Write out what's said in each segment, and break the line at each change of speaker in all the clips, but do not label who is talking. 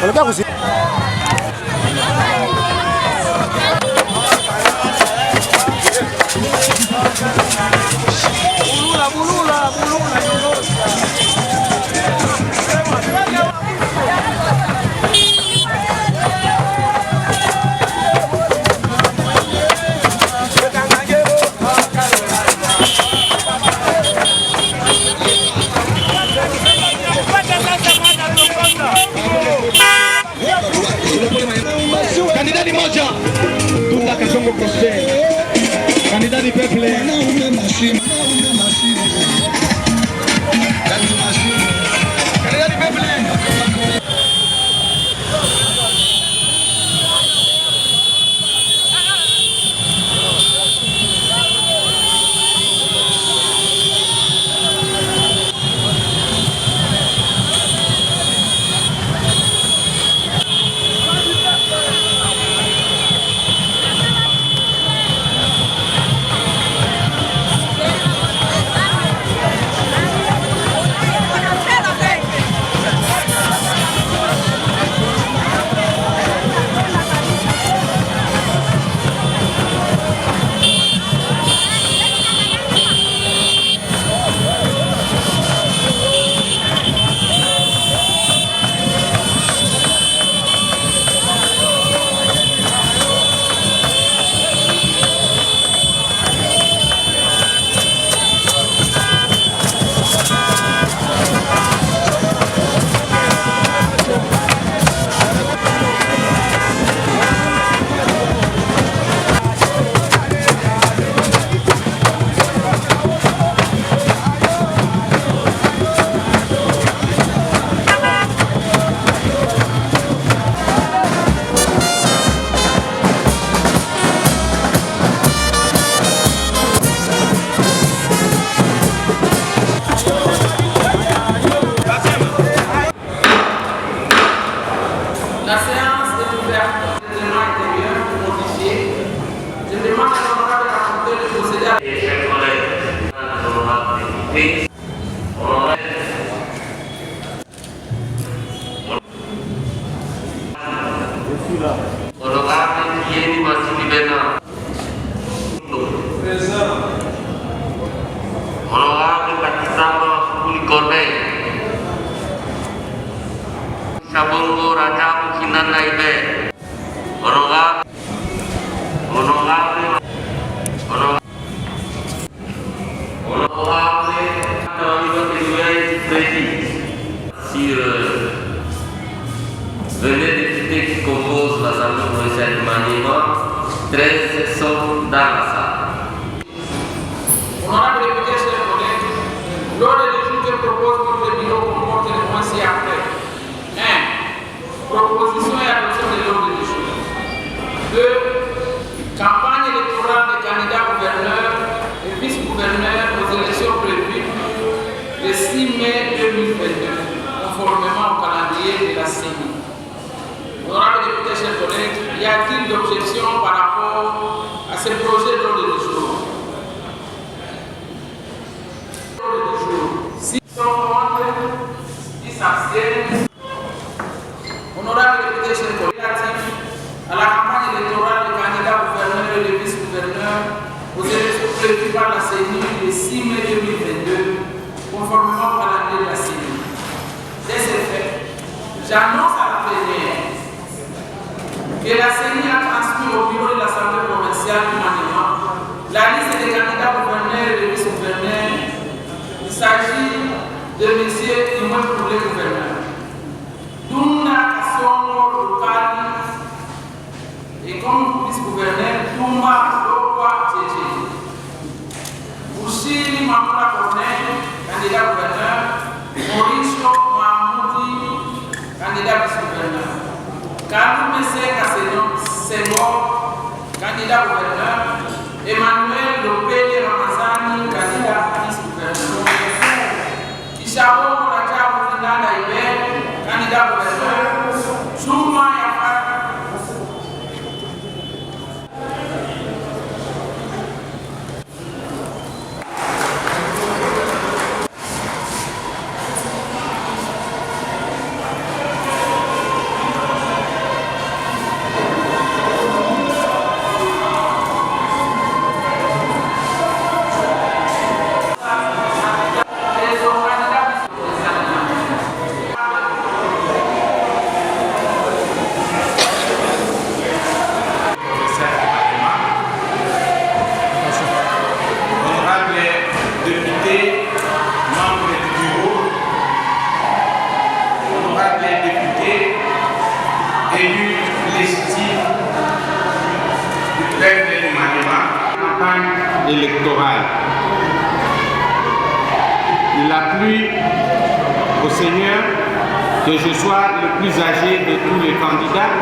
Olha você.
Kandidati moja Tunda Kasongo Prosper, kandidati Peple kandidati Peple.
La séance est ouverte. Le règlement intérieur modifié. Je demande à l'honorable rapporteur de procéder à...
Et chers collègues, honorable député, honorable Thierry Massimi Bernard. Présent. Honorable Pakistan Soukuli Corbeil. Sabongo Raja Kinan Naibe. Honorable venez députés qui composent l'Assemblée provinciale du Maniema, 13 sont dans la salle.
Honorable député, chers collègues, l'ordre du jour que propose notre bureau comporte les points ci-après. 1. Proposition et adoption de l'ordre du jour. 2. Campagne électorale des candidats gouverneurs et vice-gouverneurs aux élections prévues le 6 mai 2022, conformément au calendrier de la CENI. Honorable député, chers collègues, y a-t-il d'objections par rapport à ce projet d'ordre du jour? Si sont contre, ils s'abstiennent. Honorable député, chers collègues, relatif à la campagne électorale des candidats gouverneurs et de vice-gouverneurs aux élections prévues par la CENI le 6 mai 2022, conformément au calendrier de la CENI. De ce fait, j'annonce à la plénière que la CENI a transmis au bureau de l'Assemblée provinciale du Maniema la liste des candidats gouverneurs et de vice-gouverneurs. Il s'agit de M. Imoué Poulé, gouverneur, Duna Kasongo Lokali, et comme vice-gouverneur, Toumba Lokwa Tchétché, Bouchiri Mamoula Corneille, candidat gouverneur, Mauricio Mahmoudi, candidat vice-gouverneur, Kalou Messé Senghor, candidat gouverneur, Emmanuel Lopé Ramazani, candidat vice-gouverneur, Kishabo Raja Moulina Ibe, candidat gouverneur, Chouma Yafar,
électorale. Il a plu au Seigneur que je sois le plus âgé de tous les candidats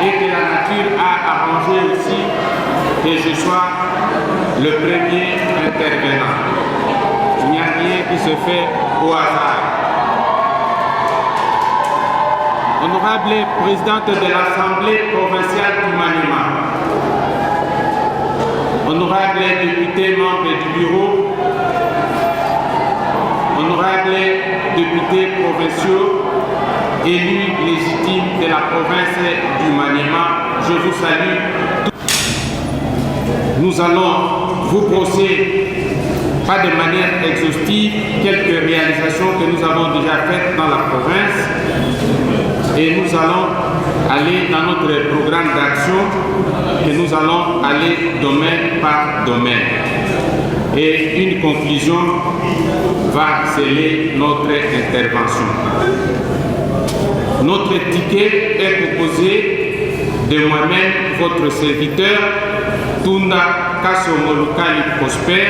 et que la nature a arrangé aussi que je sois le premier intervenant. Il n'y a rien qui se fait au hasard. Honorable présidente de l'Assemblée provinciale du Maniema, honorable député membre du bureau, honorables députés provinciaux, élus légitimes de la province du Maniema, je vous salue. Nous allons vous brosser, pas de manière exhaustive, quelques réalisations que nous avons déjà faites dans la province et nous allons aller dans notre programme d'action et nous allons aller domaine par domaine. Et une conclusion va sceller notre intervention. Notre ticket est composé de moi-même, votre serviteur, Tunda Kasomolukali Prosper,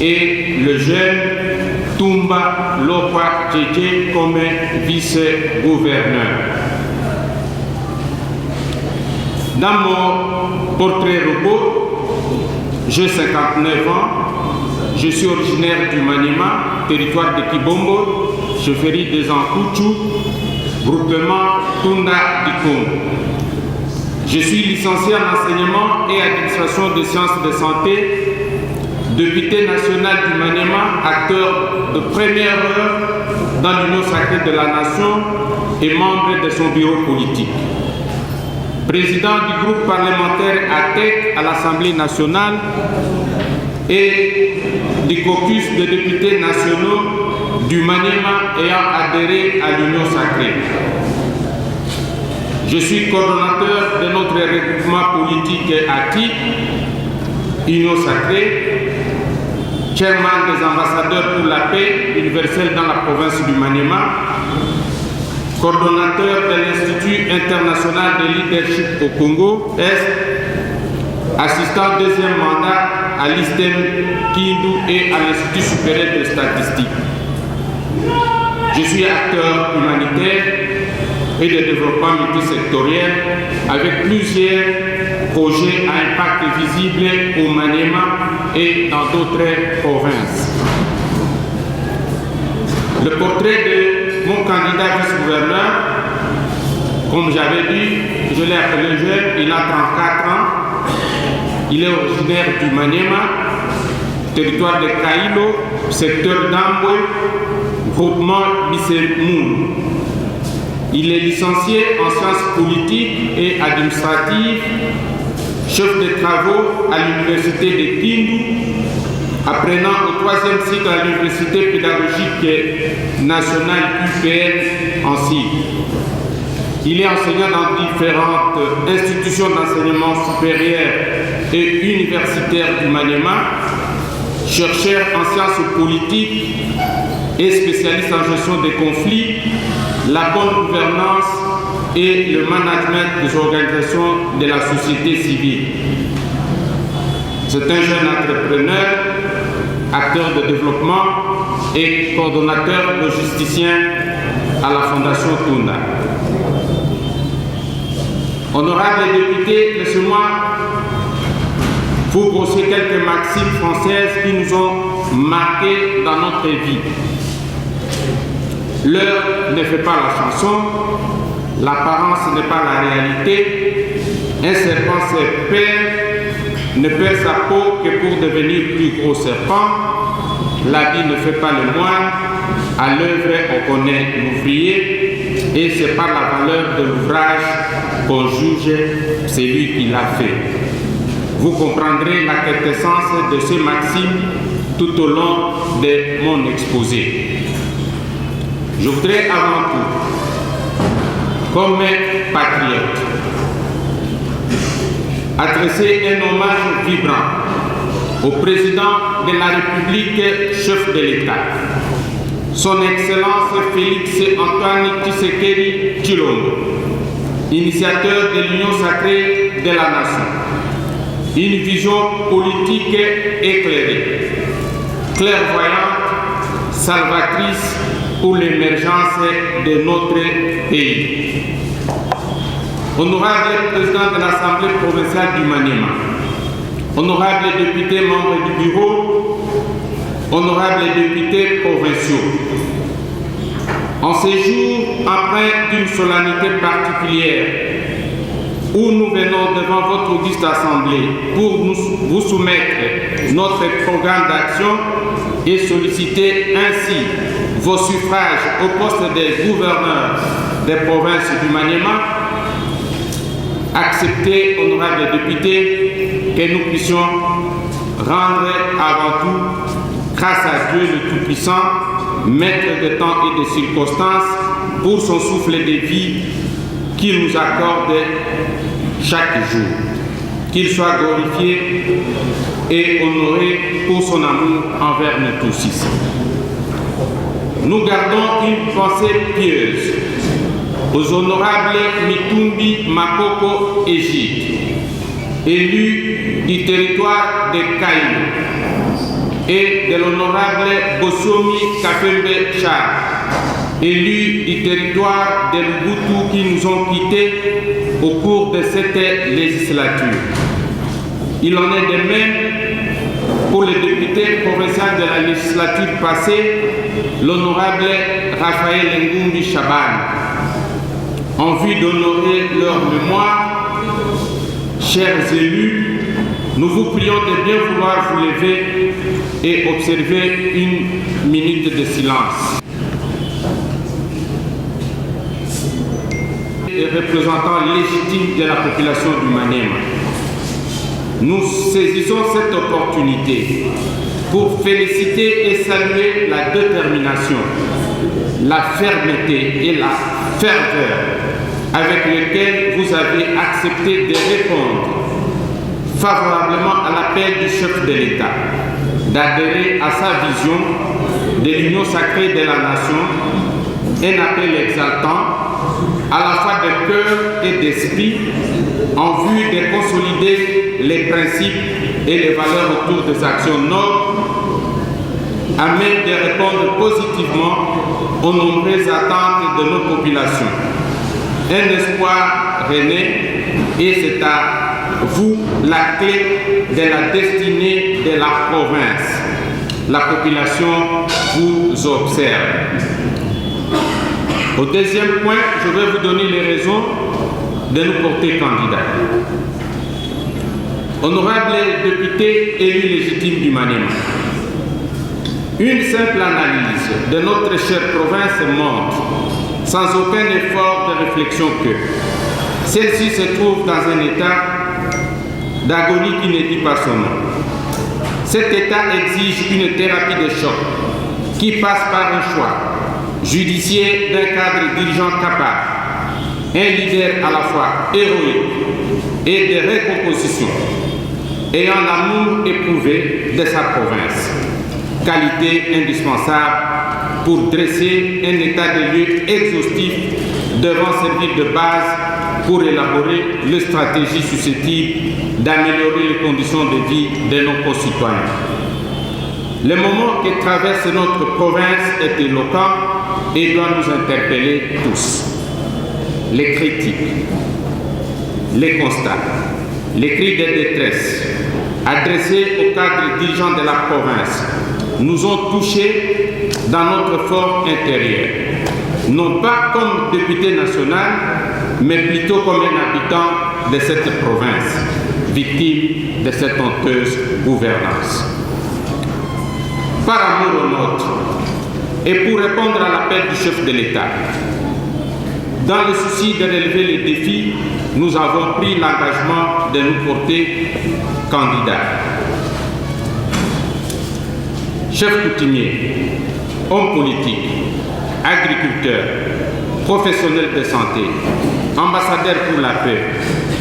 et le jeune Tumba Lokwa Tchétché comme vice-gouverneur. Dans mon portrait robot, j'ai 59 ans, je suis originaire du Maniema, territoire de Kibombo, chefferie des Ankouchou, groupement Tunda Dikom. Je suis licencié en enseignement et administration des sciences de santé, député national du Maniema, acteur de première heure dans l'Union sacrée de la nation et membre de son bureau politique. Président du groupe parlementaire ATEC à l'Assemblée nationale et du caucus de députés nationaux du Maniema ayant adhéré à l'Union sacrée. Je suis coordonnateur de notre regroupement politique ATIC, Union sacrée, chairman des ambassadeurs pour la paix universelle dans la province du Maniema, coordonnateur de l'Institut international de leadership au Congo Est, assistant deuxième mandat à l'ISTEM Kindu et à l'Institut supérieur de statistique. Je suis acteur humanitaire et de développement multisectoriel avec plusieurs projets à impact visible au Maniema et dans d'autres provinces. Le portrait de mon candidat vice-gouverneur, comme j'avais dit, je l'ai appelé jeune, il a 34 ans, il est originaire du Maniema, territoire de Kailo, secteur d'Ambwe, groupement Bissemoun. Il est licencié en sciences politiques et administratives, chef de travaux à l'université de Kindu, apprenant au 3e cycle à l'université pédagogique nationale UPN en cycle. Il est enseignant dans différentes institutions d'enseignement supérieur et universitaires du Maniema, chercheur en sciences politiques et spécialiste en gestion des conflits, la bonne gouvernance et le management des organisations de la société civile. C'est un jeune entrepreneur, acteur de développement et coordonnateur logisticien à la Fondation Tunda. Honorables députés, laissez-moi vous brosser quelques maximes françaises qui nous ont marqués dans notre vie. L'heure ne fait pas la chanson, l'apparence n'est pas la réalité, un serpent se perd, ne perd sa peau que pour devenir plus gros serpent, la vie ne fait pas le moine, à l'œuvre on connaît l'ouvrier, et c'est par la valeur de l'ouvrage qu'on juge celui qui l'a fait. Vous comprendrez la quintessence de ces maximes tout au long de mon exposé. Je voudrais avant tout, comme patriote, adresser un hommage vibrant au président de la République, chef de l'État, son Excellence Félix Antoine Tshisekedi Tshilombo, initiateur de l'Union sacrée de la nation. une vision politique éclairée, clairvoyante, salvatrice pour l'émergence de notre pays. Honorable président de l'Assemblée provinciale du Maniema, honorable député membre du bureau, honorable députés provinciaux, en ces jours empreints d'une solennité particulière, où nous venons devant votre auguste assemblée pour vous soumettre notre programme d'action et solliciter ainsi vos suffrages au poste des gouverneurs des provinces du Maniema, acceptez, honorables députés, que nous puissions rendre avant tout grâce à Dieu le Tout-Puissant, maître de temps et de circonstances, pour son souffle de vie qu'il nous accorde chaque jour. Qu'il soit glorifié et honoré pour son amour envers nous tous ici. Nous gardons une pensée pieuse aux honorables Mitumbi Makoko Égide, élus du territoire de Kaïlo, et de l'honorable Bossomi Kafembe Char, élus du territoire de Lubutu, qui nous ont quittés au cours de cette législature. Il en est de même pour le député provincial de la législature passée, l'honorable Raphaël Ngumbi Chaban. En vue d'honorer leur mémoire, chers élus, nous vous prions de bien vouloir vous lever et observer une minute de silence. Les représentants légitimes de la population du Maniema, nous saisissons cette opportunité pour féliciter et saluer la détermination, la fermeté et la ferveur avec lesquelles vous avez accepté de répondre favorablement à l'appel du chef de l'État, d'adhérer à sa vision de l'union sacrée de la nation, un appel exaltant, à la fois de cœur et d'esprit, en vue de consolider les principes et les valeurs autour des actions nobles, à même de répondre positivement aux nombreuses attentes de nos populations. Un espoir renaît et c'est à vous la clé de la destinée de la province. La population vous observe. Au deuxième point, je vais vous donner les raisons de nous porter candidats. Honorables députés élus légitimes du Maniema, une simple analyse de notre chère province montre, sans aucun effort de réflexion, que celle-ci se trouve dans un état d'agonie qui ne dit pas son nom. Cet état exige une thérapie de choc qui passe par un choix judiciaire d'un cadre dirigeant capable, un leader à la fois héroïque et de recomposition, ayant l'amour éprouvé de sa province, qualité indispensable pour dresser un état de lieu exhaustif devant servir de base pour élaborer les stratégies susceptibles d'améliorer les conditions de vie de nos concitoyens. Le moment que traverse notre province est éloquent et doit nous interpeller tous. Les critiques, les constats, les cris de détresse adressés aux cadres dirigeants de la province nous ont touchés dans notre fort intérieur, non pas comme député national, mais plutôt comme un habitant de cette province, victime de cette honteuse gouvernance. Par amour au nôtre, et pour répondre à l'appel du chef de l'État, dans le souci de relever les défis, nous avons pris l'engagement de nous porter candidats. Chefs coutumiers, hommes politiques, agriculteurs, professionnels de santé, ambassadeurs pour la paix,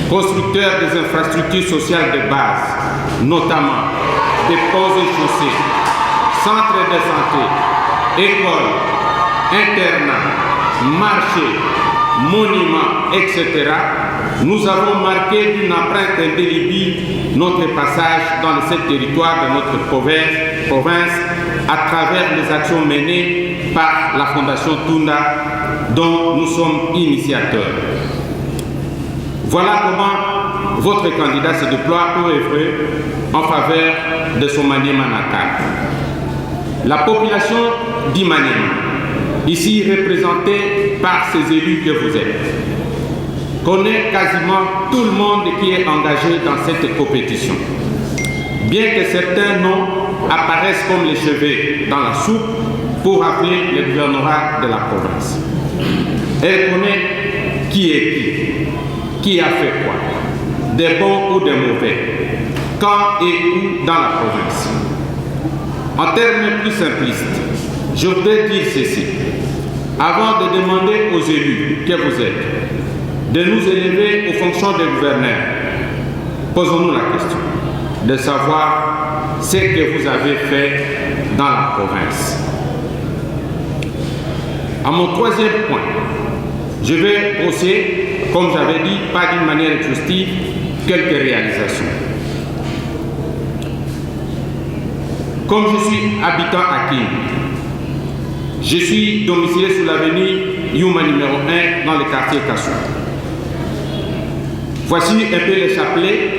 constructeurs des infrastructures sociales de base, notamment des ponts et chaussées, centres de santé, écoles, internats, marchés, monuments, etc., nous avons marqué d'une empreinte indélébile notre passage dans le sept territoires de notre province à travers les actions menées par la Fondation Tunda dont nous sommes initiateurs. Voilà comment votre candidat se déploie pour œuvrer en faveur de son Maniema natal. La population d'Imaniema, ici représentée par ces élus que vous êtes, connaît quasiment tout le monde qui est engagé dans cette compétition. Bien que certains noms apparaissent comme les cheveux dans la soupe pour appeler le gouvernorat de la province. Elle connaît qui est qui a fait quoi, des bons ou des mauvais, quand et où dans la province. En termes plus simplistes, je voudrais dire ceci. Avant de demander aux élus que vous êtes de nous élever aux fonctions de gouverneurs, posons-nous la question de savoir ce que vous avez fait dans la province. À mon troisième point, je vais brosser, comme j'avais dit, pas d'une manière exhaustive, quelques réalisations. Comme je suis habitant à King, je suis domicilié sur l'avenue Yuma numéro 1 dans le quartier Kassou. Voici un peu le chapelet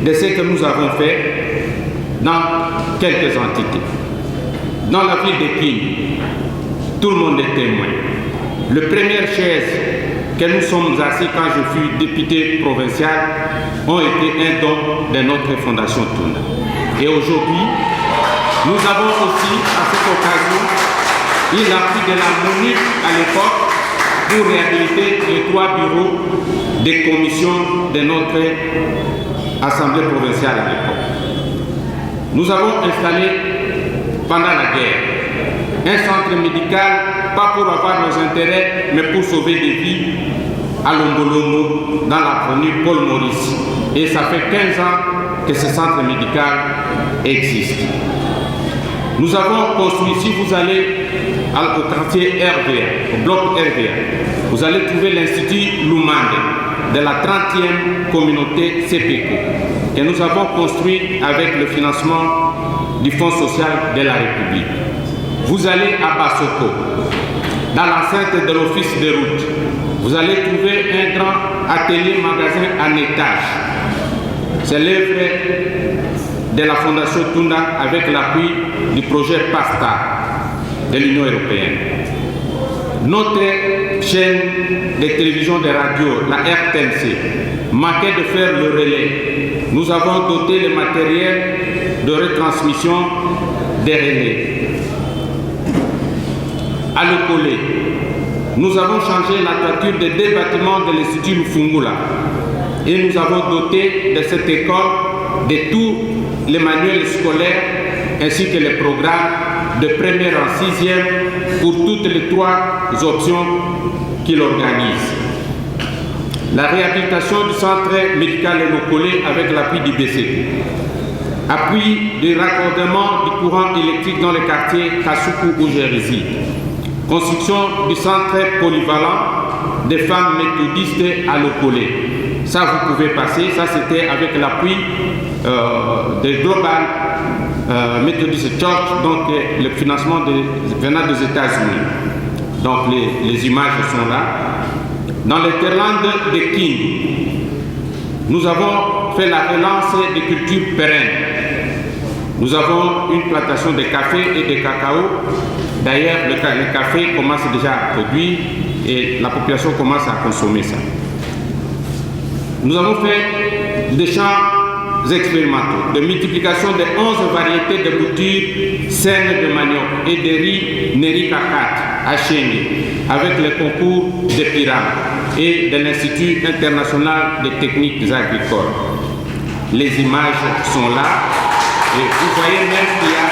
de ce que nous avons fait dans quelques entités. Dans la ville de King, tout le monde est témoin. Les premières chaises que nous sommes assis quand je fus député provincial ont été un don de notre fondation Tunda. Et aujourd'hui, nous avons aussi, à cette occasion, eu l'appui de la MONUC à l'époque pour réhabiliter les 3 bureaux des commissions de notre Assemblée provinciale à l'époque. Nous avons installé, pendant la guerre, un centre médical, pas pour avoir nos intérêts, mais pour sauver des vies à Longolongo, dans l'avenue Paul Maurice. Et ça fait 15 ans que ce centre médical existe. Nous avons construit, si vous allez au quartier RVA, au bloc RVA, vous allez trouver l'Institut Lumande de la 30e communauté CPECO, que nous avons construit avec le financement du Fonds social de la République. Vous allez à Bassoko, dans l'enceinte de l'Office de route, vous allez trouver un grand atelier-magasin en étage. C'est l'œuvre de la Fondation Tunda avec l'appui du projet PASTA de l'Union européenne. Notre chaîne de télévision et de radio, la RTNC, manquait de faire le relais. Nous avons doté le matériel de retransmission des relais. À Lokolé, nous avons changé la toiture des 2 bâtiments de l'Institut Lufungula et nous avons doté de cette école de tous les manuels scolaires ainsi que les programmes de première en 6e pour toutes les 3 options qu'il organise. La réhabilitation du centre médical de Lokolé avec l'appui du BCD. Appui du raccordement du courant électrique dans le quartier Kassoukou où je réside. Construction du centre polyvalent des femmes méthodistes à Lokolé. Ça, vous pouvez passer. Ça, c'était avec l'appui de Global Methodist Church, donc le financement venant des États-Unis. Donc, les images sont là. Dans le terland de King, nous avons fait la relance des cultures pérennes. Nous avons une plantation de café et de cacao. D'ailleurs, le café commence déjà à produire et la population commence à consommer ça. Nous avons fait des champs expérimentaux, de multiplication de 11 variétés de boutures saines de manioc et de riz Neri Kakat à Chéni, avec le concours de Piram et de l'Institut international des techniques agricoles. Les images sont là et vous voyez même qu'il y a,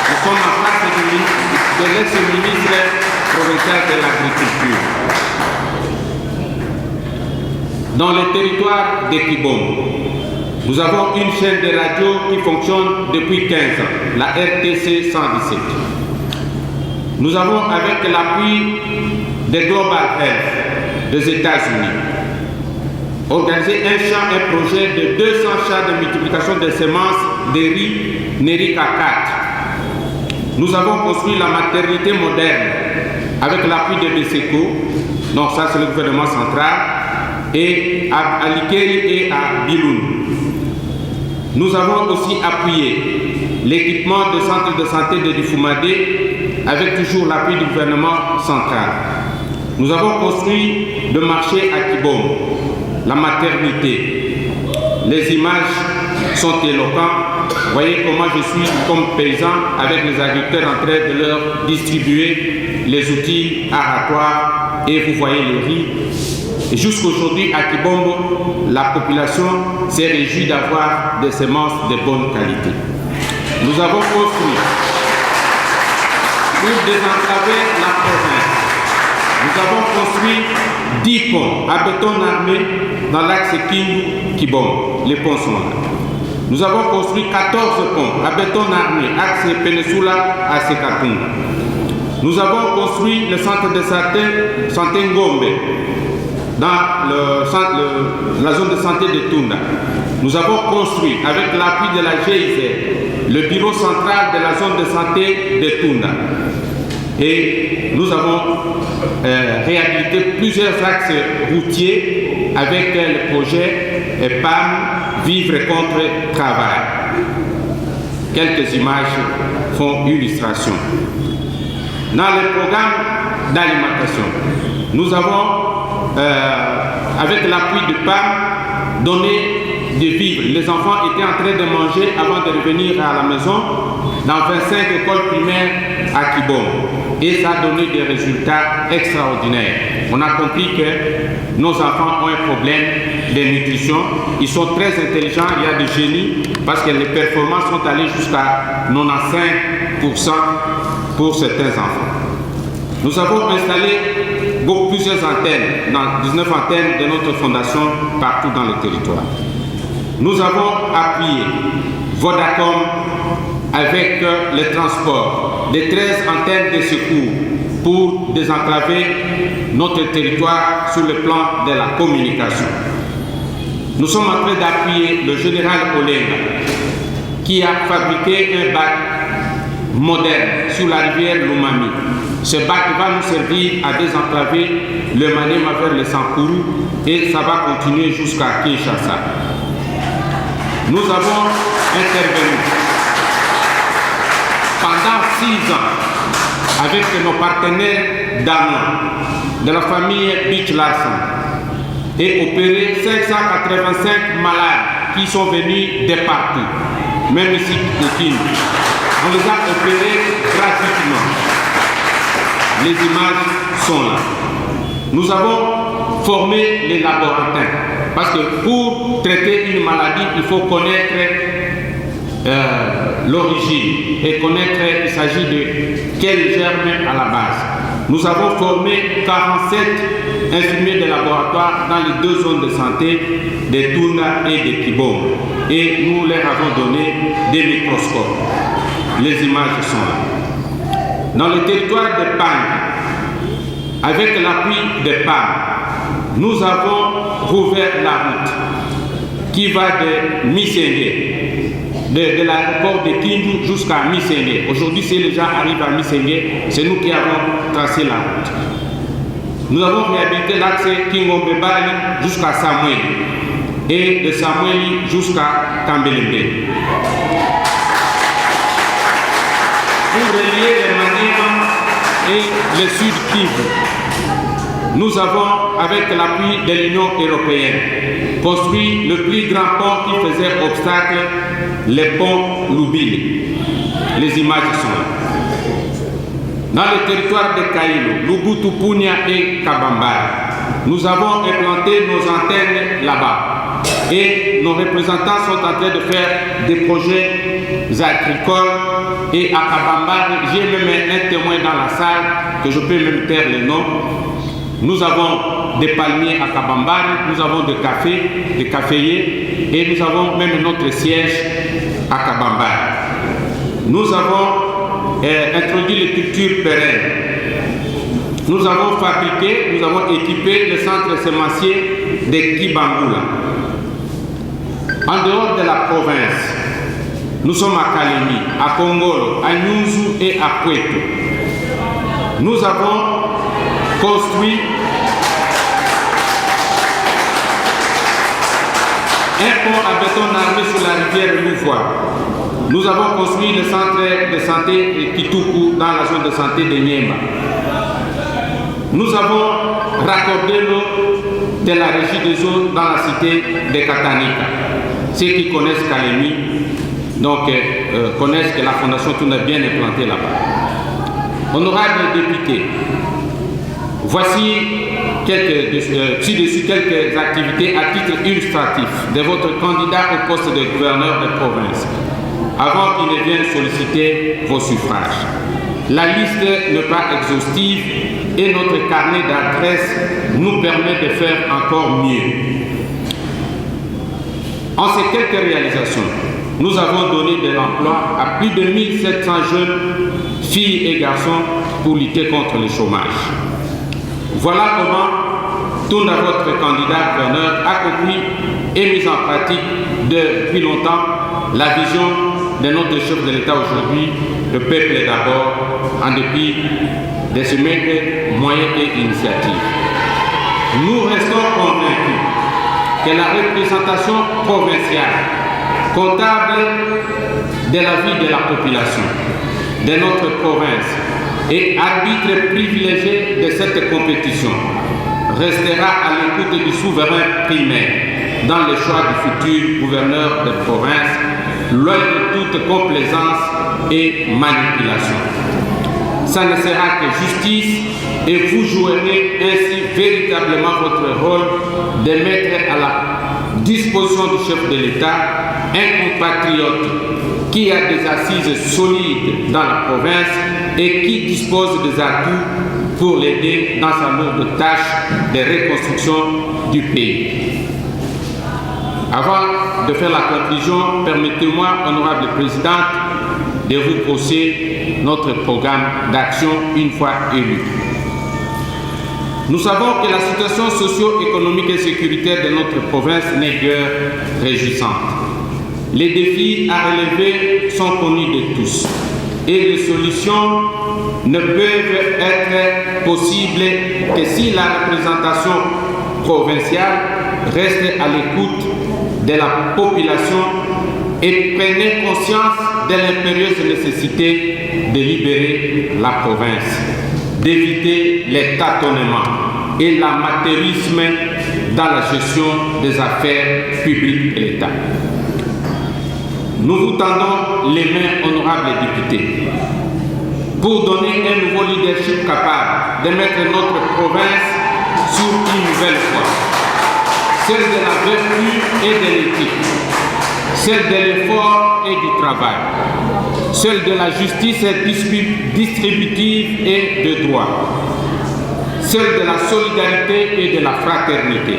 nous sommes en face de l'ex-ministre provincial de l'Agriculture. Dans le territoire de Kibom, nous avons une chaîne de radio qui fonctionne depuis 15 ans, la RTC 117. Nous avons, avec l'appui de Global Health des États-Unis, organisé un projet de 200 champs de multiplication des semences de riz Nérica 4. Nous avons construit la maternité moderne avec l'appui de BSECO, donc ça c'est le gouvernement central, et à Likeri et à Biloun. Nous avons aussi appuyé l'équipement de centre de santé de Dufoumadé avec toujours l'appui du gouvernement central. Nous avons construit le marché à Kibom, la maternité. Les images sont éloquentes. Voyez comment je suis comme paysan avec les agriculteurs en train de leur distribuer les outils aratoires et vous voyez le riz. Et jusqu'aujourd'hui à Kibombo, la population s'est réjouie d'avoir des semences de bonne qualité. Nous avons construit pour désenclaver la province. Nous avons construit 10 ponts à béton armé dans l'axe Kingu-Kibom, les ponts sont là. Nous avons construit 14 ponts à béton armé, axe Peninsula à Sekatunga. Nous avons construit le centre de santé Ngombe dans la zone de santé de Tunda. Nous avons construit avec l'appui de la GIZ le bureau central de la zone de santé de Tunda. Et nous avons réhabilité plusieurs axes routiers avec le projet PAM, Vivre contre Travail. Quelques images font illustration. Dans le programme d'alimentation, nous avons, avec l'appui de PAM, donné des vivres. Les enfants étaient en train de manger avant de revenir à la maison dans 25 écoles primaires à Kibom. Et ça a donné des résultats extraordinaires. On a compris que nos enfants ont un problème de nutrition. Ils sont très intelligents, il y a du génie, parce que les performances sont allées jusqu'à 95% pour certains enfants. Nous avons installé plusieurs antennes, dans 19 antennes de notre fondation partout dans le territoire. Nous avons appuyé Vodacom avec les transports, les 13 antennes de secours pour désenclaver notre territoire sur le plan de la communication. Nous sommes en train d'appuyer le général Olenga qui a fabriqué un bac moderne sur la rivière Lumami. Ce bac va nous servir à désenclaver le Maniema vers le Sankourou et ça va continuer jusqu'à Kinshasa. Nous avons intervenu pendant 6 ans avec nos partenaires d'Amon, de la famille Beach Larson, et opéré 585 malades qui sont venus de partout, même ici de Kin. On les a opérés gratuitement. Les images sont là. Nous avons formé les laborantins, parce que pour traiter une maladie, il faut connaître l'origine et connaître, il s'agit de quel germe à la base. Nous avons formé 47 infirmiers de laboratoire dans les 2 zones de santé de Tunda et de Kibom. Et nous leur avons donné des microscopes. Les images sont là. Dans le territoire de Pang, avec l'appui de PAM, nous avons rouvert la route qui va de Missengue, de l'aéroport de Kindu jusqu'à Missengue. Aujourd'hui, si les gens arrivent à Missengue, c'est nous qui avons tracé la route. Nous avons réhabilité l'axe Kingombe-Bali jusqu'à Samuel et de Samuel jusqu'à Kambelembe. Pour relier les Maniema et le sud Kivu, nous avons, avec l'appui de l'Union européenne, construit le plus grand pont qui faisait obstacle, le pont Lubili. Les images sont là. Dans le territoire de Kailo, Lubutu, Punya et Kabamba, nous avons implanté nos antennes là-bas. Et nos représentants sont en train de faire des projets agricoles. Et à Kabamba, j'ai même un témoin dans la salle, que je peux même taire le nom. Nous avons des palmiers à Kabamba, nous avons des cafés, des caféiers, et nous avons même notre siège à Kabamba. Nous avons introduit les cultures pérennes. Nous avons fabriqué, nous avons équipé le centre sémencier de Kibangula. En dehors de la province, nous sommes à Kalemi, à Kongolo, à Nyunzu et à Kweto. Nous avons construit un pont à béton armé sur la rivière Louvois. Nous avons construit le centre de santé de Kituku dans la zone de santé de Niemba. Nous avons raccordé l'eau de la régie des eaux dans la cité de Katanika. Ceux qui connaissent Kalemi connaissent que la Fondation Touna est bien implantée là-bas. Honorables députés, voici ci-dessus quelques activités à titre illustratif de votre candidat au poste de gouverneur de province, avant qu'il ne vienne solliciter vos suffrages. La liste n'est pas exhaustive et notre carnet d'adresses nous permet de faire encore mieux. En ces quelques réalisations, nous avons donné de l'emploi à plus de 1700 jeunes filles et garçons pour lutter contre le chômage. Voilà comment Tounda, votre candidat gouverneur, a compris et mis en pratique depuis longtemps la vision de notre chef de l'État aujourd'hui, le peuple d'abord, en dépit de ce maigre moyens et initiatives. Nous restons convaincus que la représentation provinciale, comptable de la vie de la population de notre province et arbitre privilégié de cette compétition, restera à l'écoute du souverain primaire dans le choix du futur gouverneur de province, loin de toute complaisance et manipulation. Ça ne sera que justice et vous jouerez ainsi véritablement votre rôle de mettre à la disposition du chef de l'État un compatriote qui a des assises solides dans la province et qui dispose des atouts pour l'aider dans sa lourde tâche de reconstruction du pays. Avant de faire la conclusion, permettez-moi, honorable présidente, de vous poser notre programme d'action une fois élu. Nous savons que la situation socio-économique et sécuritaire de notre province n'est guère réjouissante. Les défis à relever sont connus de tous et les solutions ne peuvent être possibles que si la représentation provinciale reste à l'écoute de la population et prenait conscience de l'impérieuse nécessité de libérer la province, d'éviter les tâtonnements et l'amateurisme dans la gestion des affaires publiques de l'État. Nous vous tendons les mains, honorables députés, pour donner un nouveau leadership capable de mettre notre province sur une nouvelle voie, celle de la vertu et de l'éthique, celle de l'effort et du travail, celle de la justice distributive et de droit, celle de la solidarité et de la fraternité,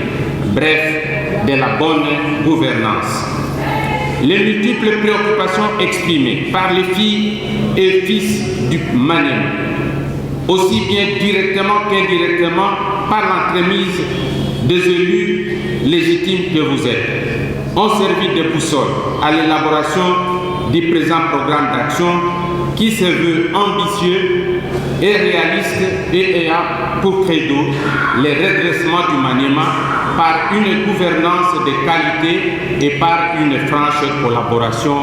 bref, de la bonne gouvernance. Les multiples préoccupations exprimées par les filles et fils du Maniema, aussi bien directement qu'indirectement par l'entremise des élus légitimes que vous êtes, ont servi de boussole à l'élaboration du présent programme d'action qui se veut ambitieux et réaliste et ayant pour credo le redressement du Maniema par une gouvernance de qualité et par une franche collaboration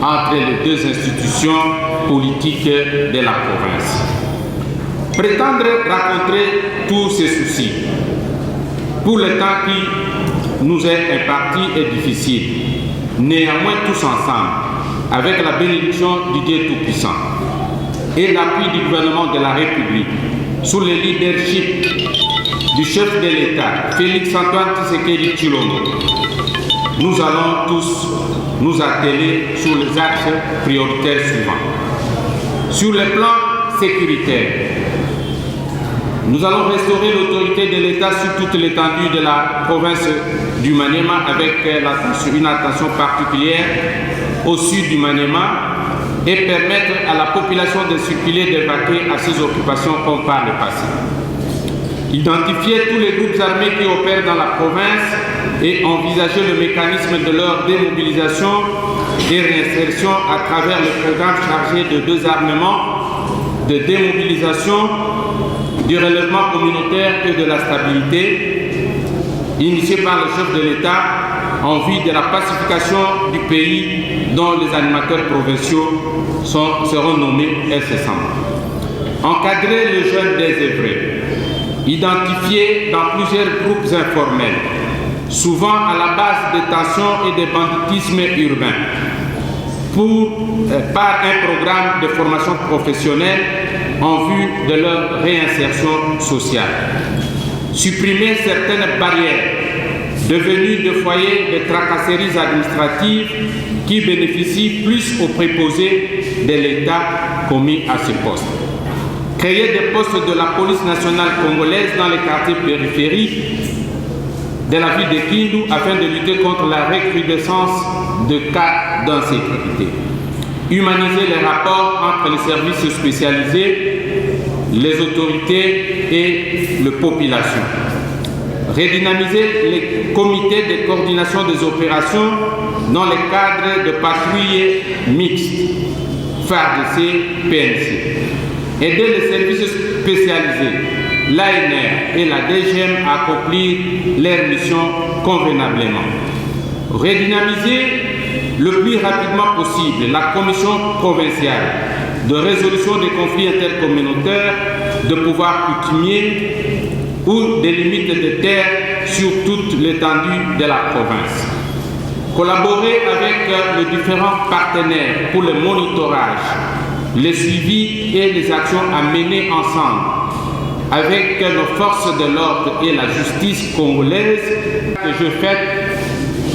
entre les deux institutions politiques de la province. Prétendre rencontrer tous ces soucis pour le temps qui nous est imparti est difficile. Néanmoins, tous ensemble, avec la bénédiction du Dieu Tout-Puissant et l'appui du gouvernement de la République, sous le leadership du chef de l'État, Félix-Antoine Tshisekedi Tshilombo, nous allons tous nous atteler sur les axes prioritaires suivants. Sur le plan sécuritaire, nous allons restaurer l'autorité de l'État sur toute l'étendue de la province du Maniema avec une attention particulière au sud du Maniema et permettre à la population de circuler, de vaquer à ses occupations comme par le passé. identifier tous les groupes armés qui opèrent dans la province et envisager le mécanisme de leur démobilisation et réinsertion à travers le programme chargé de désarmement, de démobilisation, du relèvement communautaire et de la stabilité, initié par le chef de l'État en vue de la pacification du pays dont les animateurs provinciaux seront nommés incessamment. Encadrer le jeune désœuvré, identifié dans plusieurs groupes informels, souvent à la base des tensions et des banditismes urbains, par un programme de formation professionnelle en vue de leur réinsertion sociale. Supprimer certaines barrières devenues de foyers de tracasseries administratives qui bénéficient plus aux préposés de l'État commis à ce poste. Créer des postes de la police nationale congolaise dans les quartiers périphériques de la ville de Kindu afin de lutter contre la recrudescence de cas d'insécurité. Humaniser les rapports entre les services spécialisés, les autorités et la population. Redynamiser les comités de coordination des opérations dans le cadre de patrouilles mixtes, FARDC, PNC. Aider les services spécialisés, l'ANR et la DGM à accomplir leurs missions convenablement. Redynamiser le plus rapidement possible la commission provinciale de résolution des conflits intercommunautaires de pouvoir coutumier ou des limites de terre sur toute l'étendue de la province. Collaborer avec les différents partenaires pour le monitorage, le suivi et les actions à mener ensemble avec nos forces de l'ordre et la justice congolaise. Je fête,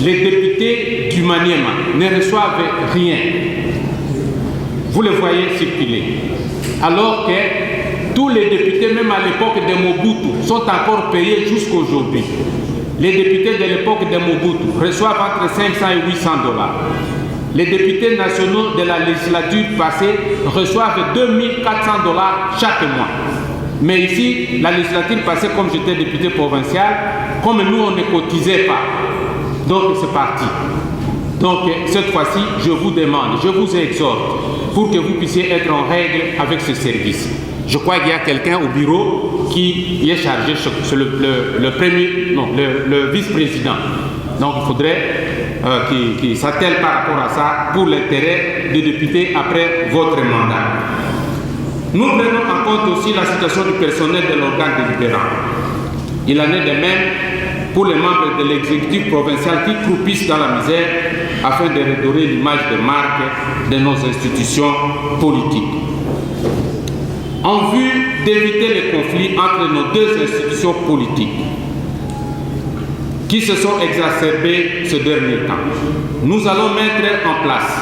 les députés du Maniema ne reçoivent rien. Vous le voyez circuler. Alors que tous les députés, même à l'époque de Mobutu, sont encore payés jusqu'à aujourd'hui. Les députés de l'époque de Mobutu reçoivent entre 500 et 800 $. Les députés nationaux de la législature passée reçoivent 2400 $ chaque mois. Mais ici, la législature passée, comme j'étais député provincial, comme nous on ne cotisait pas, donc c'est parti. Donc cette fois-ci, je vous demande, je vous exhorte, pour que vous puissiez être en règle avec ce service. Je crois qu'il y a quelqu'un au bureau qui est chargé, c'est le vice-président. Donc il faudrait qui s'attelle par rapport à ça pour l'intérêt des députés après votre mandat. Nous prenons en compte aussi la situation du personnel de l'organe délibérant. Il en est de même pour les membres de l'exécutif provincial qui croupissent dans la misère afin de redorer l'image de marque de nos institutions politiques. En vue d'éviter les conflits entre nos deux institutions politiques, qui se sont exacerbés ce dernier temps, nous allons mettre en place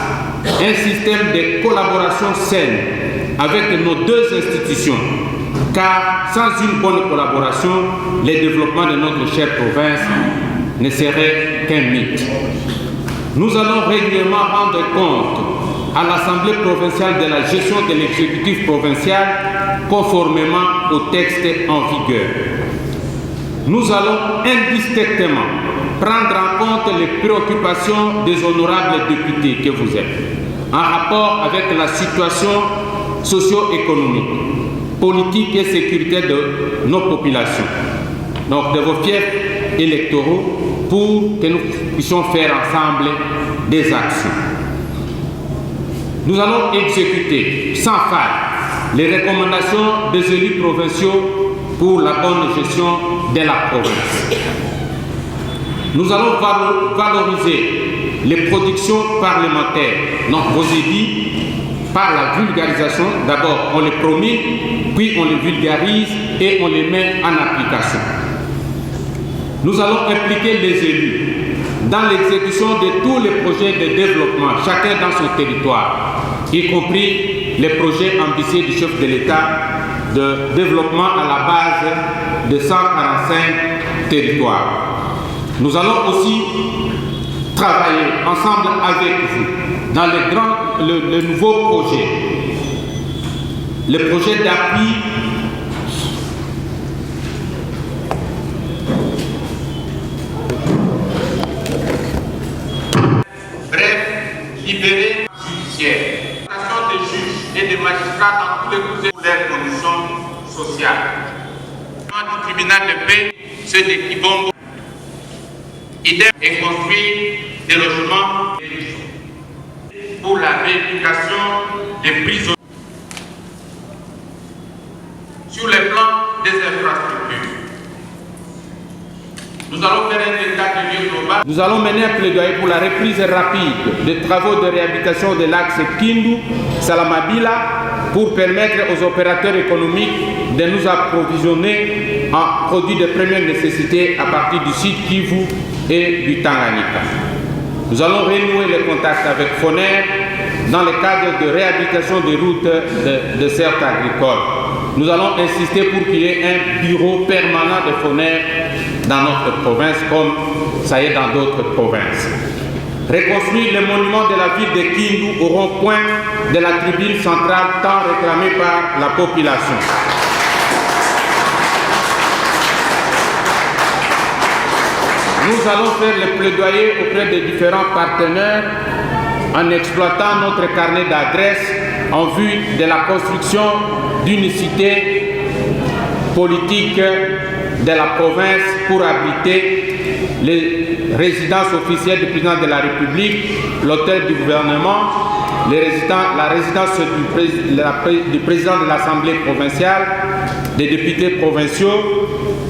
un système de collaboration saine avec nos deux institutions, car sans une bonne collaboration, le développement de notre chère province ne serait qu'un mythe. Nous allons régulièrement rendre compte à l'Assemblée provinciale de la gestion de l'exécutif provincial conformément au texte en vigueur. Nous allons indistinctement prendre en compte les préoccupations des honorables députés que vous êtes, en rapport avec la situation socio-économique, politique et sécuritaire de nos populations, donc de vos fiefs électoraux, pour que nous puissions faire ensemble des actions. Nous allons exécuter sans faille les recommandations des élus provinciaux pour la bonne gestion de la province. Nous allons valoriser les productions parlementaires, donc vos édits, par la vulgarisation. D'abord, on les promit, puis on les vulgarise et on les met en application. Nous allons impliquer les élus dans l'exécution de tous les projets de développement, chacun dans son territoire, y compris les projets ambitieux du chef de l'État de développement à la base de 145 territoires. Nous allons aussi travailler ensemble avec vous dans le nouveau projet, le projet d'appui libérer judiciaire, des juges et des magistrats dans tous les coups pour leurs conditions sociales. Du tribunal de paix, ceux de Kibongo, idem et construire des logements pour la rééducation des prisonniers. Sur le plan des infrastructures, nous allons faire un état de lieu global. Nous allons mener un plaidoyer pour la reprise rapide des travaux de réhabilitation de l'axe Kindu-Salamabila pour permettre aux opérateurs économiques de nous approvisionner en produits de première nécessité à partir du site Kivu et du Tanganyika. Nous allons renouer les contacts avec Foner dans le cadre de réhabilitation des routes de certes agricoles. Nous allons insister pour qu'il y ait un bureau permanent de Foner dans notre province, comme ça y est dans d'autres provinces. Reconstruire le monument de la ville de Kindu au rond-point de la tribune centrale tant réclamé par la population. Nous allons faire le plaidoyer auprès des différents partenaires en exploitant notre carnet d'adresses en vue de la construction d'une cité politique de la province pour abriter les résidences officielles du président de la République, l'hôtel du gouvernement, la résidence du président de l'Assemblée provinciale, des députés provinciaux,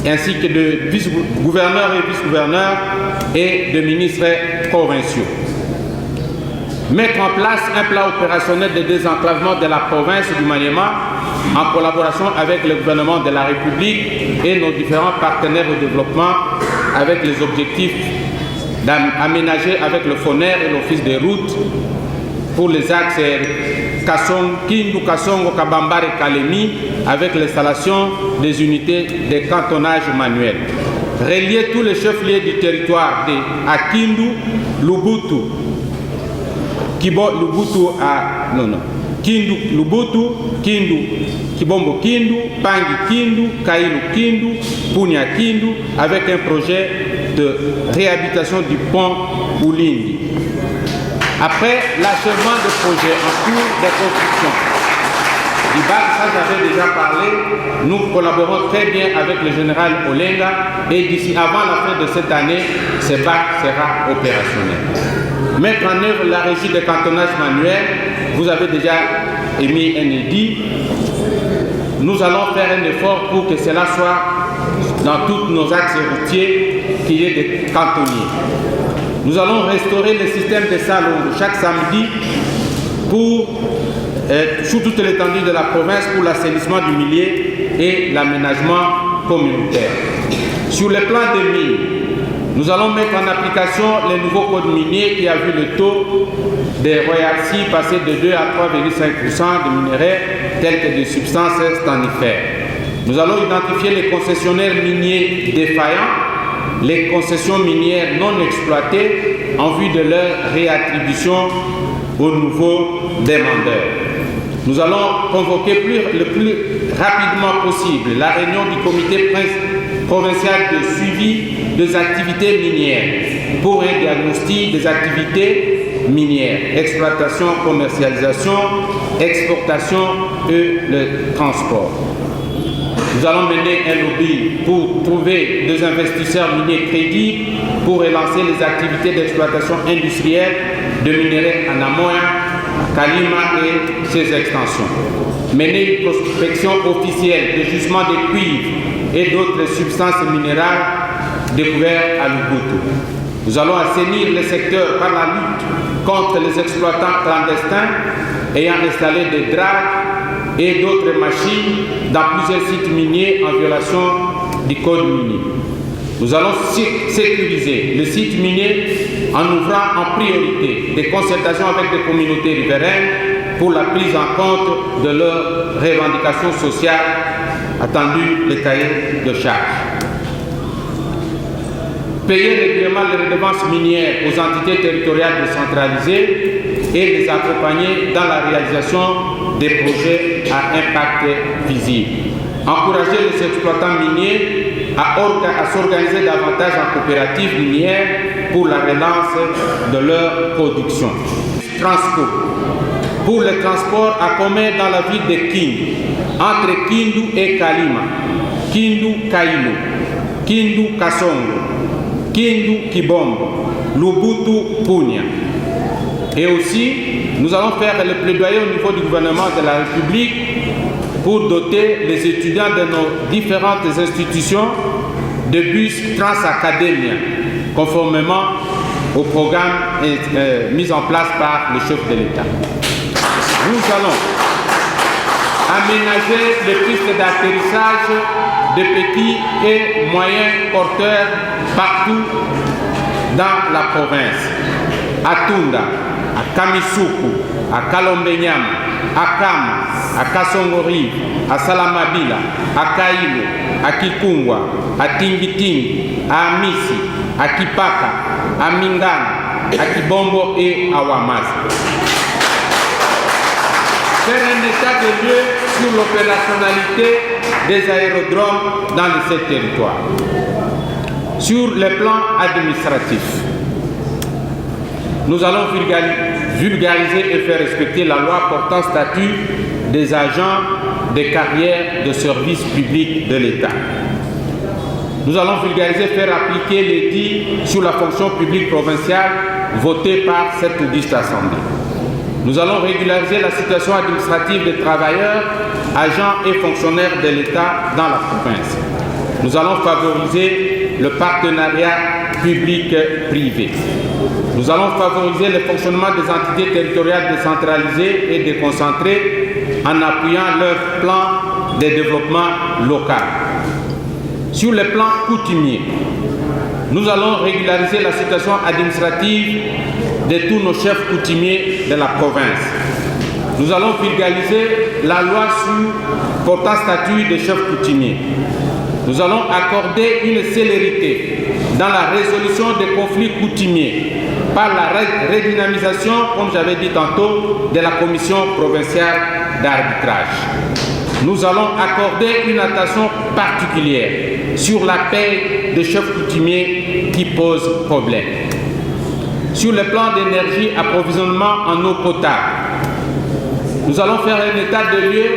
ainsi que de vice-gouverneurs et vice-gouverneurs et de ministres provinciaux. Mettre en place un plan opérationnel de désenclavement de la province du Maniema en collaboration avec le gouvernement de la République et nos différents partenaires au développement avec les objectifs d'aménager avec le FONER et l'Office des routes pour les axes Kindu, Kasongo, Kabambare et Kalemi avec l'installation des unités de cantonnage manuel. Relier tous les chefs-lieux du territoire à Kindu, Lubutu, Kindu, Lubutu, Kindu, Kibombo Kindu, Pangi Kindu, Kailu Kindu, Punya Kindu, avec un projet de réhabilitation du pont Ulindi. Après l'achèvement de projets en cours de construction, du bac, ça j'avais déjà parlé, nous collaborons très bien avec le général Olenga et d'ici avant la fin de cette année, ce bac sera opérationnel. Mettre en œuvre la régie de cantonnage manuel, vous avez déjà émis un édit. Nous allons faire un effort pour que cela soit dans tous nos axes routiers qu'il y ait des cantonniers. Nous allons restaurer le système de salons chaque samedi sur toute l'étendue de la province pour l'assainissement du milieu et l'aménagement communautaire. Sur le plan des mines, nous allons mettre en application le nouveau code minier qui a vu le taux des royalties passer de 2 à 3,5% de minerais tels que des substances stannifères. Nous allons identifier les concessionnaires miniers défaillants, les concessions minières non exploitées en vue de leur réattribution aux nouveaux demandeurs. Nous allons convoquer le plus rapidement possible la réunion du comité provincial de suivi des activités minières pour un diagnostic des activités minières, exploitation, commercialisation, exportation et le transport. Nous allons mener un lobby pour trouver des investisseurs miniers crédibles pour relancer les activités d'exploitation industrielle de minerais en Amoya, Kalima et ses extensions. Mener une prospection officielle de gisement de cuivre et d'autres substances minérales découvertes à Lubutu. Nous allons assainir le secteur par la lutte contre les exploitants clandestins ayant installé des dragues et d'autres machines dans plusieurs sites miniers en violation du code minier. Nous allons sécuriser les sites miniers en ouvrant en priorité des concertations avec des communautés riveraines pour la prise en compte de leurs revendications sociales, attendu les cahiers de charges. Payer régulièrement les redevances minières aux entités territoriales décentralisées et les accompagner dans la réalisation des projets à impact visible. Encourager les exploitants miniers à s'organiser davantage en coopératives minières pour la relance de leur production. Transco pour le transport en commun dans la ville de Kindu, entre Kindu et Kalima, Kindu Kailo, Kindu Kasongo, Kindu Kibombo, Lubutu Punya. Et aussi, nous allons faire le plaidoyer au niveau du gouvernement de la République pour doter les étudiants de nos différentes institutions de bus transacadémiens, conformément au programme mis en place par le chef de l'État. Nous allons aménager les pistes d'atterrissage de petits et moyens porteurs partout dans la province. À Tunda, à Kamisuku, à Kalombenyama, à Kama, à Kasongori, à Salamabila, à Kailo, à Kikungwa, à Tingitingi, à Amisi, à Kipaka, à Mingana, à Kibombo et à Wamazi. Faire un état de lieu sur l'opérationnalité des aérodromes dans ces territoires. Sur le plan administratif, nous allons vulgariser et faire respecter la loi portant statut des agents des carrières de service public de l'État. Nous allons vulgariser et faire appliquer l'édit sur la fonction publique provinciale voté par cette auguste assemblée. Nous allons régulariser la situation administrative des travailleurs, agents et fonctionnaires de l'État dans la province. Nous allons favoriser le partenariat public-privé. Nous allons favoriser le fonctionnement des entités territoriales décentralisées et déconcentrées en appuyant leur plan de développement local. Sur le plan coutumier, nous allons régulariser la situation administrative de tous nos chefs coutumiers de la province. Nous allons vulgariser la loi sur portant statut des chefs coutumiers. Nous allons accorder une célérité dans la résolution des conflits coutumiers par la redynamisation, comme j'avais dit tantôt, de la commission provinciale d'arbitrage. Nous allons accorder une attention particulière sur la paie des chefs coutumiers qui posent problème. Sur le plan d'énergie, approvisionnement en eau potable, nous allons faire un état de lieu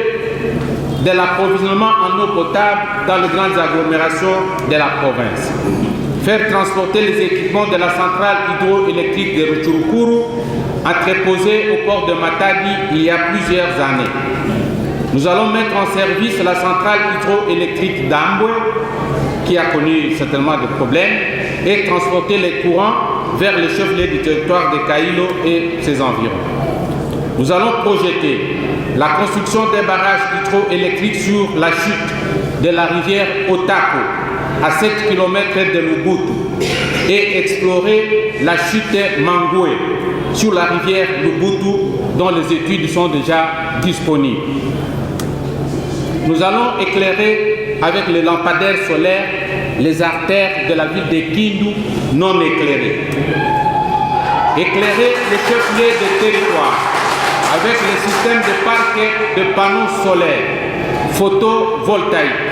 de l'approvisionnement en eau potable dans les grandes agglomérations de la province. Faire transporter les équipements de la centrale hydroélectrique de Rutshurukuru, entreposés au port de Matadi il y a plusieurs années. Nous allons mettre en service la centrale hydroélectrique d'Ambwe, qui a connu certainement des problèmes, et transporter les courants vers le chef-lieu du territoire de Kailo et ses environs. Nous allons projeter la construction des barrages hydroélectriques sur la chute de la rivière Otako, à 7 km de Lubutu, et explorer la chute Mangoué sur la rivière Lubutu, dont les études sont déjà disponibles. Nous allons éclairer avec les lampadaires solaires les artères de la ville de Kindu non éclairées. Éclairer les chefs-lieux des territoires avec le système de parcs de panneaux solaires photovoltaïques,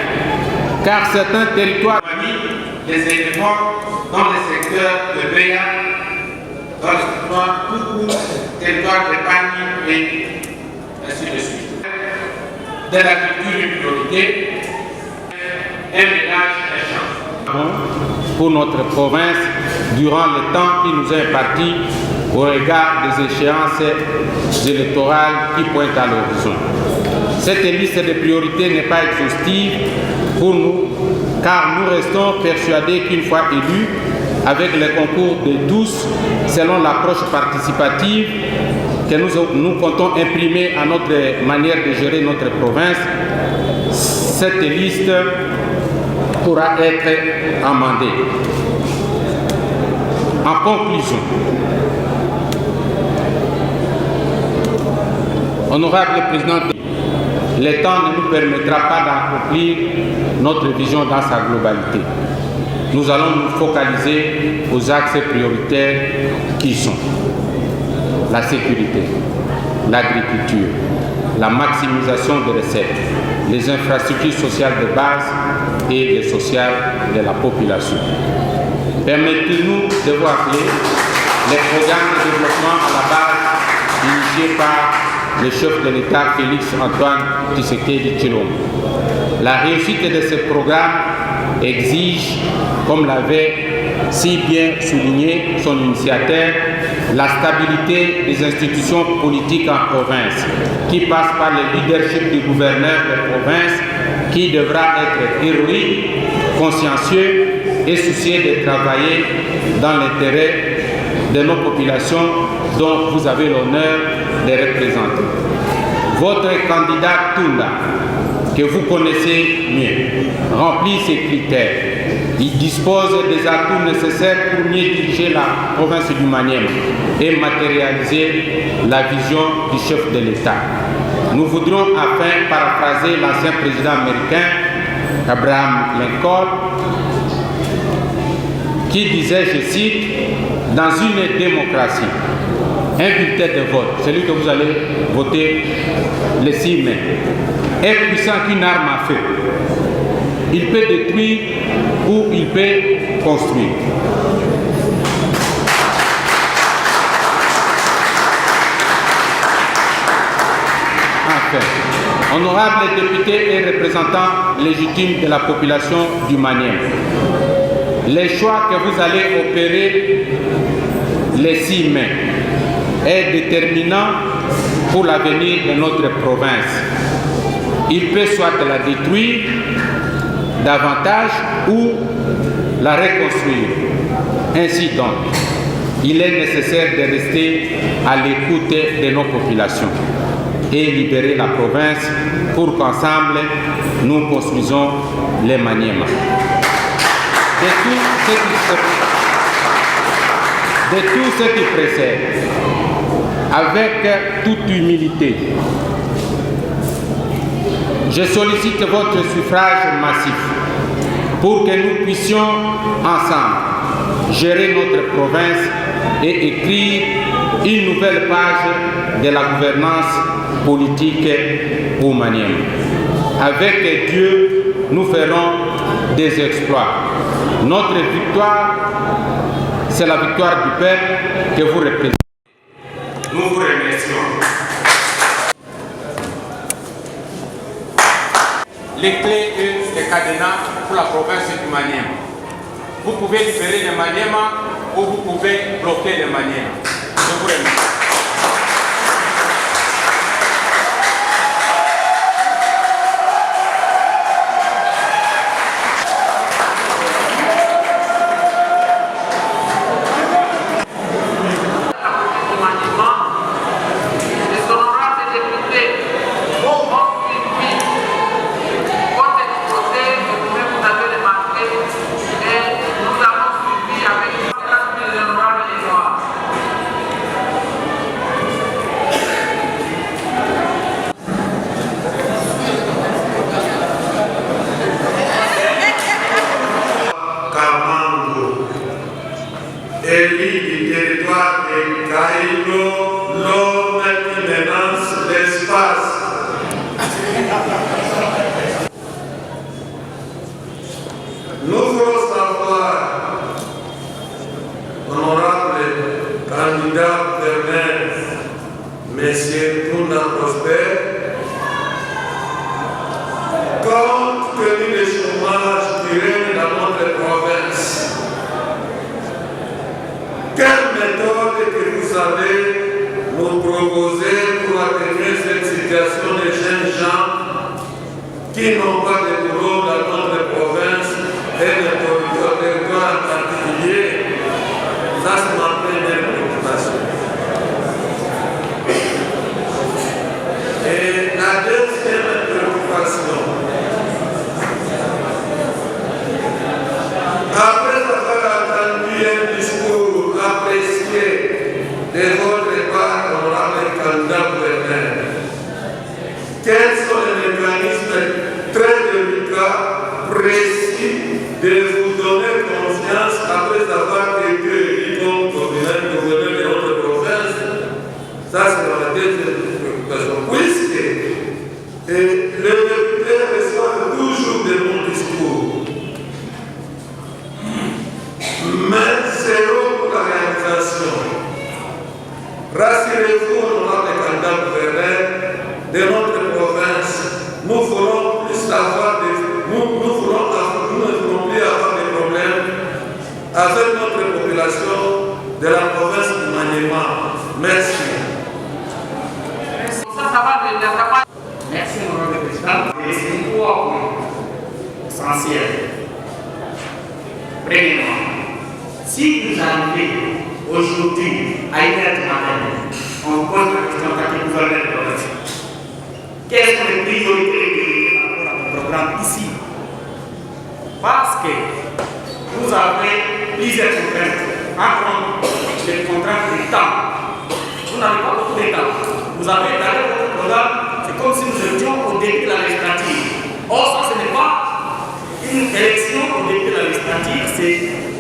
car certains territoires les éléments dans le secteur de Béa, dans le territoire Koukou, territoire de Pani et ainsi de suite. De l'agriculture une priorité, un ménage, un champ. Pour notre province, durant le temps qui nous est imparti au regard des échéances électorales qui pointent à l'horizon. Cette liste de priorités n'est pas exhaustive pour nous, car nous restons persuadés qu'une fois élus, avec le concours de tous, selon l'approche participative que nous comptons imprimer à notre manière de gérer notre province, cette liste pourra être amendée. En conclusion, honorable président, le temps ne nous permettra pas d'accomplir notre vision dans sa globalité. Nous allons nous focaliser aux axes prioritaires qui sont la sécurité, l'agriculture, la maximisation des recettes, les infrastructures sociales de base et les sociales de la population. Permettez-nous de vous appeler les programmes de développement à la base dirigé par le chef de l'État Félix Antoine Tshisekedi Tshilombo. La réussite de ce programme exige, comme l'avait si bien souligné son initiateur, la stabilité des institutions politiques en province, qui passe par le leadership du gouverneur de province, qui devra être héroïque, consciencieux et soucieux de travailler dans l'intérêt de nos populations dont vous avez l'honneur de représenter. Votre candidat Tunda, que vous connaissez mieux, remplit ces critères. Il dispose des atouts nécessaires pour mieux diriger la province du Maniema et matérialiser la vision du chef de l'État. Nous voudrons enfin paraphraser l'ancien président américain, Abraham Lincoln, qui disait, je cite, « Dans une démocratie, un bulletin de vote, celui que vous allez voter le 6 mai, est puissant qu'une arme à feu. Il peut détruire ou il peut construire. » Enfin, honorables députés et représentants légitimes de la population du Maniema, les choix que vous allez opérer les 6 mai est déterminant pour l'avenir de notre province. Il peut soit la détruire davantage ou la reconstruire. Ainsi donc, il est nécessaire de rester à l'écoute de nos populations et libérer la province pour qu'ensemble nous construisons les Maniema. De tout ce qui précède, avec toute humilité, je sollicite votre suffrage massif pour que nous puissions ensemble gérer notre province et écrire une nouvelle page de la gouvernance politique au Maniema. Avec Dieu, nous ferons des exploits. Notre victoire, c'est la victoire du peuple que vous représentez. Nous vous remercions. Les clés et les cadenas pour la province du Maniema. Vous pouvez libérer le Maniema ou vous pouvez bloquer le Maniema. Je vous remercie.
Élu du territoire de Caïlo, l'homme qui menace l'espace. Nous voulons savoir, honorable candidat gouverneur, Monsieur Tunda Prosper, compte tenu du chômage qui règne dans notre province, quelle méthode que vous allez nous proposer pour atteindre cette situation des jeunes gens qui n'ont pas de boulot dans notre province et de territoire en particulier? Ça, c'est ma première préoccupation. Et la deuxième préoccupation, après avoir entendu un discours apprécié de votre part, honorable candidat gouverneur, quels sont les mécanismes très délicats, précis, de vous donner confiance après avoir été élu comme gouverneur de notre province? Ça, c'est la deuxième préoccupation. Puisque les députés reçoivent toujours de bons discours, mais zéro pour la réalisation. Rassurez-vous, honorable candidat
savoir de la campagne.
Merci, Honorable Président. C'est trois points essentiels. Premièrement, si vous arrivez aujourd'hui à 1h du matin, on pose la question à quel gouverneur de l'Ouest. Quelles sont les priorités par rapport à votre programme ici? Parce que vous avez plusieurs contraintes. Entre les contraintes de temps. Vous n'avez pas beaucoup de temps. Vous avez d'ailleurs votre programme, c'est comme si nous étions au début de la législative. Or, ça, ce n'est pas une élection au début de la législative, c'est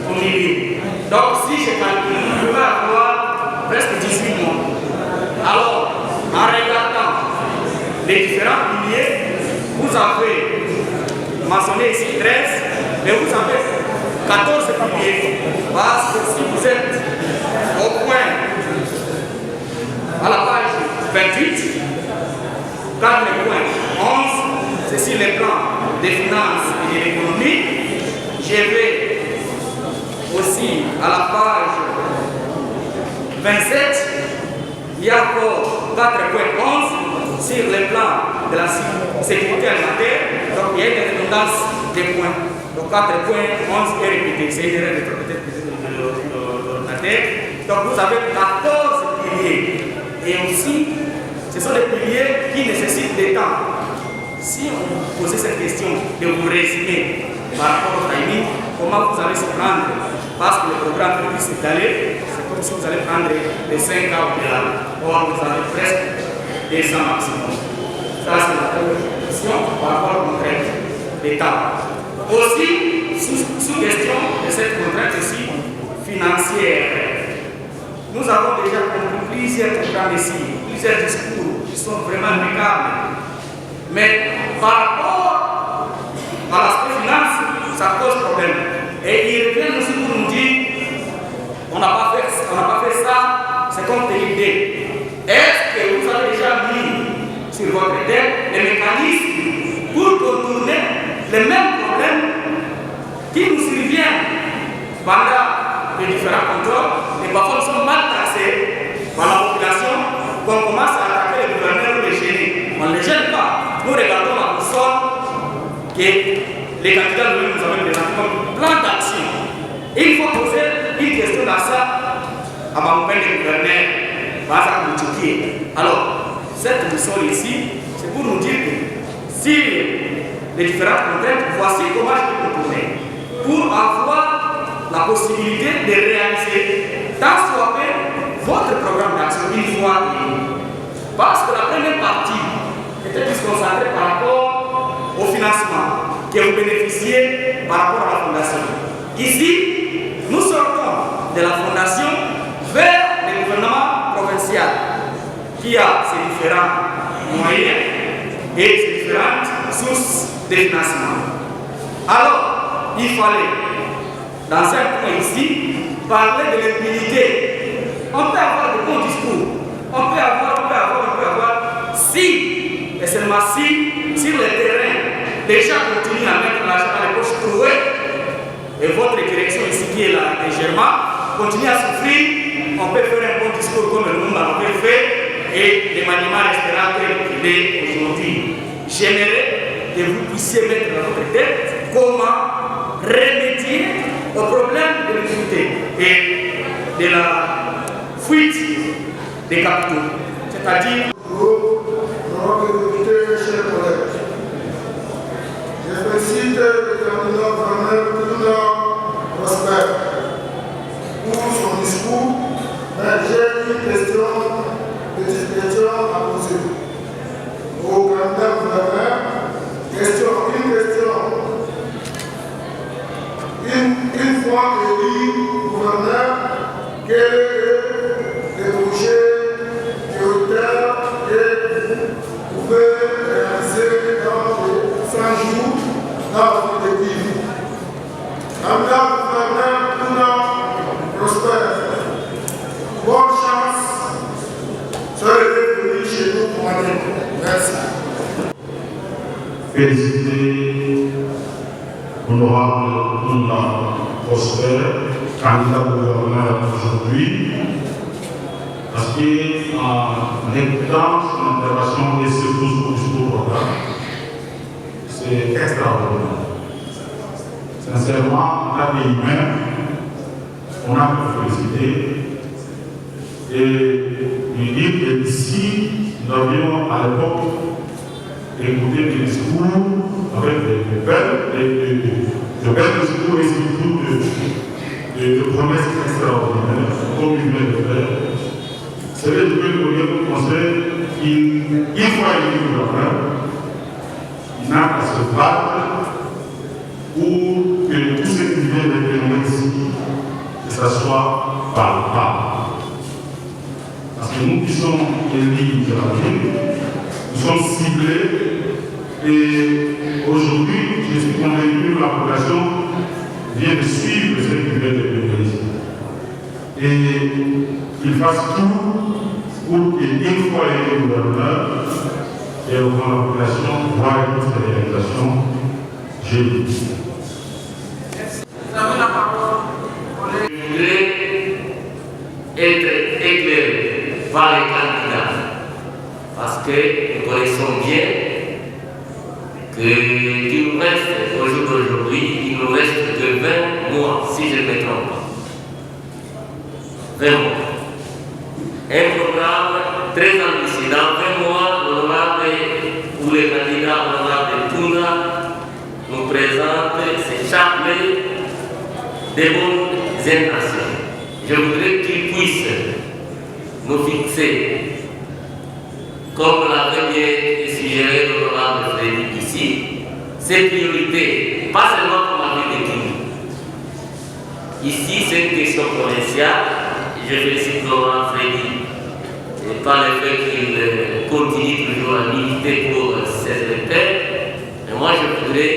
au milieu. Donc, si je calcule, je vais avoir presque 18 mois. Alors, en regardant les différents piliers, vous avez mentionné ici 13, mais vous avez 14 piliers. Parce que si vous êtes au point, à la page 28, quand le point 11, c'est sur les plans des finances et de l'économie. Je vais aussi à la page 27, il y a encore 4.11 sur les plans de la sécurité alimentaire. Donc il y a une redondance des points. Donc 4.11 est répété. C'est une erreur de peut-être de l'ordinateur. Donc vous avez 14 piliers. Et aussi, ce sont des piliers qui nécessitent du temps. Si on vous posait cette question de vous résumer par rapport au timing, comment vous allez se prendre? Parce que le programme peut s'étaler, c'est comme si vous allez prendre les 5 ans au-delà. Or, vous avez presque 200 maximum. Ça, c'est la première question par rapport aux contraintes d'État. Aussi, sous question de cette contrainte aussi financière, nous avons déjà compris plusieurs programmes ici, plusieurs discours qui sont vraiment impecables. Mais par rapport à l'aspect finance, ça pose problème. Et ils reviennent aussi pour nous dire on n'a pas fait ça, c'est comme l'idée. Est-ce que vous avez déjà mis sur votre tête les mécanismes pour contourner les mêmes problèmes qui nous surviennent pendant les différents contrôles? Les parfois sont mal taxés par la population, qu'on commence à attaquer les gouverneurs ou les gêner. On ne les gêne pas. Nous regardons la boussole que les candidats nous avaient présenté comme plan d'action. Il faut poser une question dans ça à ma peine de gouverneur, Baza Mouchouki. Alors, cette boussole ici, c'est pour nous dire que si les différentes contraintes, voici comment je peux contourner pour avoir la possibilité de réaliser tant soit fait votre programme d'action une fois élu. Parce que la première partie était plus concentrée par rapport au financement que vous bénéficiez par rapport à la fondation. Ici, nous sortons de la fondation vers le gouvernement provincial qui a ses différents moyens et ses différentes sources de financement. Alors, il fallait, dans un point ici, parler de l'impunité. On peut avoir de bons discours, on peut avoir, si, et seulement si, sur le terrain, les gens continuent à mettre l'argent dans les poches trouées, et votre direction ici qui est là, légèrement, continue à souffrir, on peut faire un bon discours comme le monde a fait, et le maniement restera tel qu'il est aujourd'hui. J'aimerais que vous puissiez mettre dans votre tête comment remédier au problème de l'impunité et de la fuite des capitaux. C'est-à-dire,
honorable député, chers collègues, je félicite le candidat Bernard Prosper pour son discours, mais j'ai une petite question à poser. Au candidat gouverneur, une question. Une fois élu gouverneur, quel est le projet prioritaire que vous pouvez réaliser dans les 100 jours dans votre pays? Madame gouverneur Prosper, bonne chance. Soyez bienvenue chez nous pour un école. Merci.
Féliciter l'honorable Prosper, candidat gouverneur aujourd'hui, parce qu'en écoutant son intervention et ce discours programme, c'est extraordinaire. Sincèrement, en tant qu'humain, on a pu féliciter et lui dire que ici, nous avions à l'époque écouté des discours avec de belles discours et surtout de promesses extraordinaires, comme il vient de faire. C'est le premier conseil qu'il faut aller au il n'a qu'à se battre pour que tout ce qui vient d'être ici, que ce soit palpable. Parce que nous qui sommes élus de la ville, nous sommes ciblés et aujourd'hui, je suis convaincu que la population vient de suivre ce qui vient d'être ici. Et qu'il fasse tout pour qu'une fois élu gouverneur, et devant la population, voir toutes les réalisations, j'ai dit.
Je voudrais être éclairé par les candidats parce que nous connaissons bien qu'il nous reste, au jour d'aujourd'hui, il nous reste que 20 mois, si je ne me trompe pas. 20 mois. Un programme très ambitieux. Dans 20 mois, l'honorable ou les candidats honorables de Tunda nous présentent ces chapelets des bonnes intentions. Je voudrais qu'ils puissent nous fixer, comme l'avait bien suggéré l'honorable Frédéric ici, ces priorités, pas seulement pour la ville de Tunda. Ici, c'est une question provinciale. Je félicite Laurent Frédéric par le fait qu'il continue toujours à militer pour ses électeurs. Et moi, je voudrais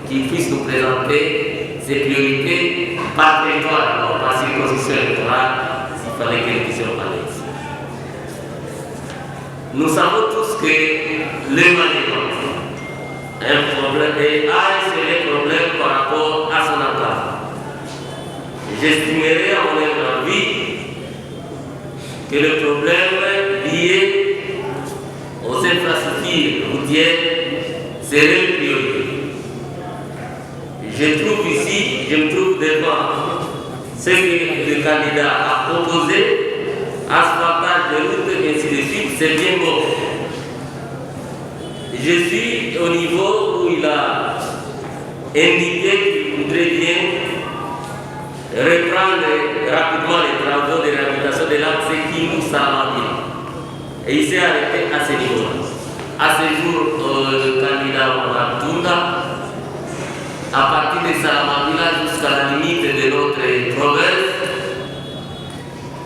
qu'il puisse nous présenter ses priorités par territoire, non par circonscription électorale, s'il fallait qu'elle puisse en parler ici. Nous savons tous que le maniement est un problème et a un sérieux problème par rapport à son emploi. J'estimerais à mon avis que le problème lié aux infrastructures routières serait une priorité. Je me trouve devant ce que le candidat a proposé, asphaltage de route et ainsi de suite, c'est bien beau. Je suis au niveau où il a indiqué qu'il voudrait bien reprendre rapidement les travaux de réhabilitation de l'accès Kimou-Salamabila. Et il s'est arrêté à ce niveau-là. À ce jour, le candidat Tunda, à partir de Salamabila jusqu'à la limite de notre province,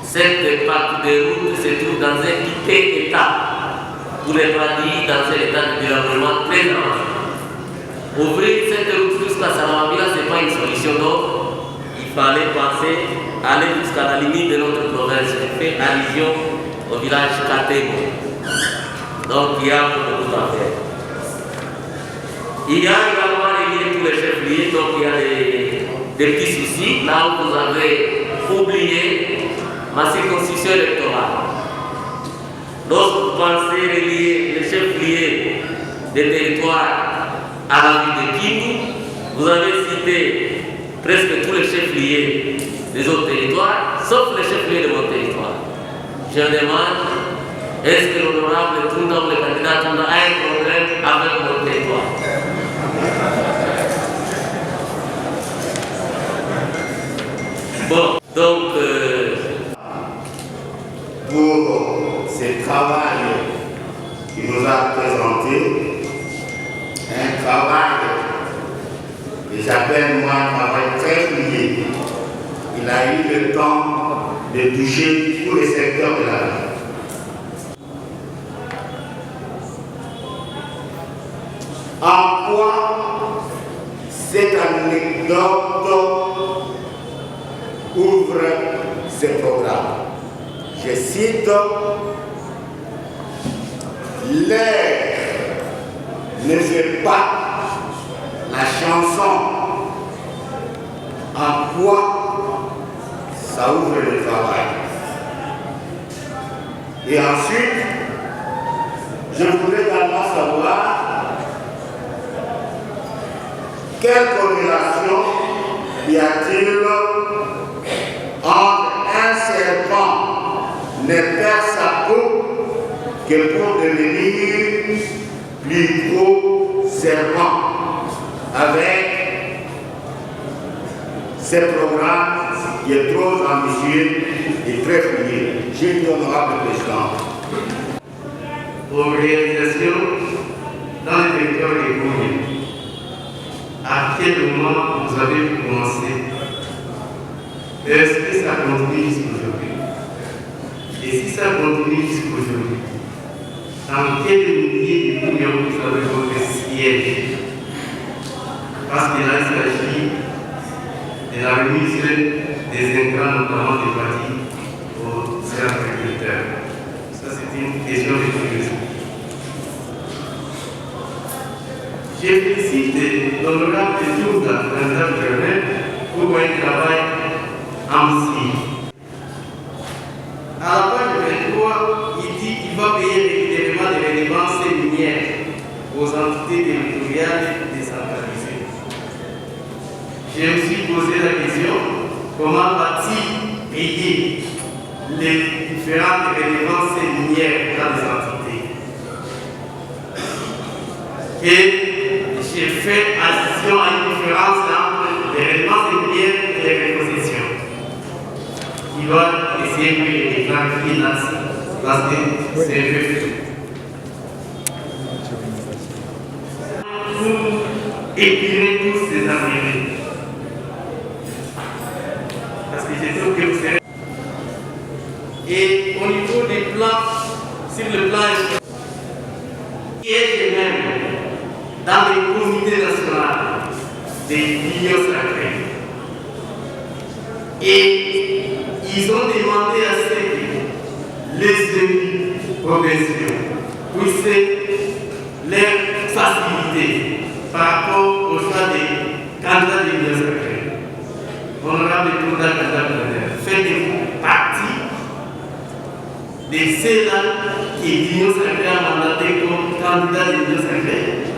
cette partie de route se trouve dans un piteux état, pour ne pas dire dans un état de développement très avancé. Ouvrir cette route jusqu'à Salamabila, ce n'est pas une solution d'ordre. Il fallait penser à aller jusqu'à la limite de notre province. Je fais allusion au village Katego. Donc il y a beaucoup à faire. Il y a également relié tous les chefs-lieux, donc il y a des petits soucis. Là où vous avez oublié ma circonscription électorale. Lorsque vous pensez relier les chefs-lieux des territoires à la ville de Kimou, vous avez cité presque tous les chefs-lieux des autres territoires, sauf les chefs-lieux de mon territoire. Je me demande, est-ce que l'honorable Tunda ou le candidat Tunda a un problème avec mon territoire? Bon, donc,
pour ce travail qu'il nous a présenté, un travail que j'appelle moi un travail très fouillé. Il a eu le temps de toucher tous les secteurs de la vie. En quoi cette anecdote ouvre ce programme? Je cite: l'air ne fait pas la chanson. En quoi ça ouvre le travail? Et ensuite, je voudrais également savoir quelle corrélation y a-t-il entre un serpent ne perd sa peau que pour devenir plus gros serpent avec ce programme qui est trop ambitieux et très fouillé. J'ai dit honorable président.
Pour réalisation dans le territoire des communes, à quel moment vous avez commencé? Est-ce que ça continue jusqu'aujourd'hui? Et si ça continue jusqu'aujourd'hui, dans quel millier de communes vous avez votre siège? Parce que là, il s'agit de la remise des intrants, notamment des bâtis, aux agriculteurs. Ça, c'est une question de curiosité. Je félicite l'honorable Diouf, la présidente Germain, pour un travail ambitieux. À la page 23, il dit qu'il va payer régulièrement des redevances minières aux entités territoriales décentralisées. Je me suis posé la question, comment va-t-il payer les différentes redevances minières dans les entités? Et j'ai fait allusion à une différence entre les redevances minières et les répositions. Il va essayer de les clarifier là-dessus, parce que c'est un peu flou. Pour épiler tous ces arrivées. Parce que je trouve que vous serez. Et au niveau des plans, sur le plan qui est le même dans les comités nationaux des millions sacrés. Et ils ont demandé à ce que les élus provinciaux puissent les faciliter par rapport au choix des candidats des millions sacrés. Honorable Tounda Kandablaner, faites-vous partie de ceux-là qui l'Union sacrée a mandaté comme candidat de l'Union sacrée?